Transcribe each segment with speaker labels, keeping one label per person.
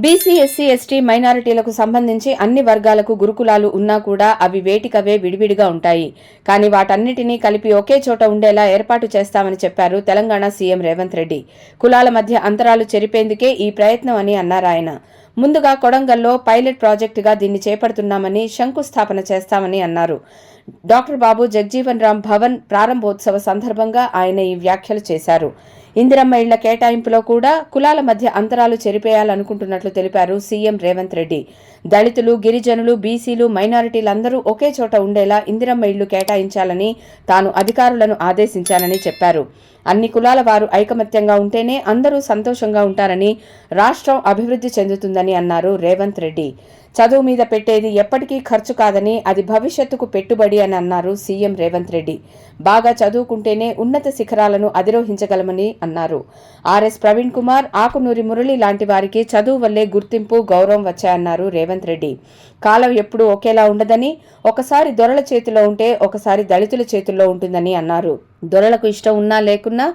Speaker 1: BC, SC, ST, మైనారిటీలకు సంబంధించి అన్ని వర్గాలకు గురుకులాలు ఉన్నా కూడా అవి వేటికవే విడివిడిగా ఉంటాయి. కానీ వాటన్నిటినీ కలిపి ఒకే చోట ఉండేలా ఏర్పాటు చేస్తామని చెప్పారు తెలంగాణ సీఎం రేవంత్ రెడ్డి. కులాల మధ్య అంతరాలు చెరిపేందుకే ఈ ప్రయత్నం అని అన్నారాయన. ముందుగా కొడంగల్లో పైలట్ ప్రాజెక్టుగా దీన్ని చేపడుతున్నామని, శంకుస్థాపన చేస్తామని అన్నారు. డాక్టర్ బాబు జగ్జీవన్ రామ్ భవన్ ప్రారంభోత్సవ సందర్భంగా ఆయన ఈ వ్యాఖ్యలు చేశారు. ఇందిరమ్మ ఇళ్ల కేటాయింపులో కూడా కులాల మధ్య అంతరాలు చెరిపేయాలనుకుంటున్నట్లు తెలిపారు సీఎం రేవంత్ రెడ్డి. దళితులు, గిరిజనులు, బీసీలు, మైనారిటీలందరూ ఒకే చోట ఉండేలా ఇందిరమ్మ ఇళ్లు కేటాయించాలని తాను అధికారులను ఆదేశించానని చెప్పారు. అన్ని కులాల వారు ఐకమత్యంగా ఉంటేనే అందరూ సంతోషంగా ఉంటారని, రాష్ట్రం అభివృద్ధి చెందుతుందని అన్నారు రేవంత్ రెడ్డి. చదువు మీద పెట్టేది ఎప్పటికీ ఖర్చు కాదని, అది భవిష్యత్తుకు పెట్టుబడి అని అన్నారు సీఎం రేవంత్ రెడ్డి. బాగా చదువుకుంటేనే ఉన్నత శిఖరాలను అధిరోహించగలమని అన్నారు. ఆర్ఎస్ ప్రవీణ్ కుమార్, ఆకునూరి మురళి లాంటి వారికి చదువు వల్లే గుర్తింపు, గౌరవం వచ్చాయన్నారు రేవంత్ రెడ్డి. కాలం ఎప్పుడూ ఒకేలా ఉండదని, ఒకసారి దొరల చేతిలో ఉంటే ఒకసారి దళితుల చేతుల్లో ఉంటుందని అన్నారు. దొరలకు ఇష్టం ఉన్నా లేకున్నా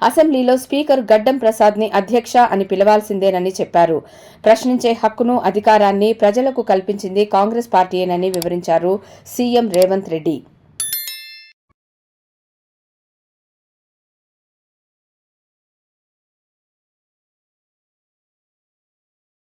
Speaker 1: అసెంబ్లీలో స్పీకర్ గడ్డం ప్రసాద్ ని అధ్యక్ష అని పిలవాల్సిందేనని చెప్పారు. ప్రశ్నించే హక్కును, అధికారాన్ని ప్రజలకు కల్పించింది కాంగ్రెస్ పార్టీయేనని వివరించారు సీఎం రేవంత్ రెడ్డి.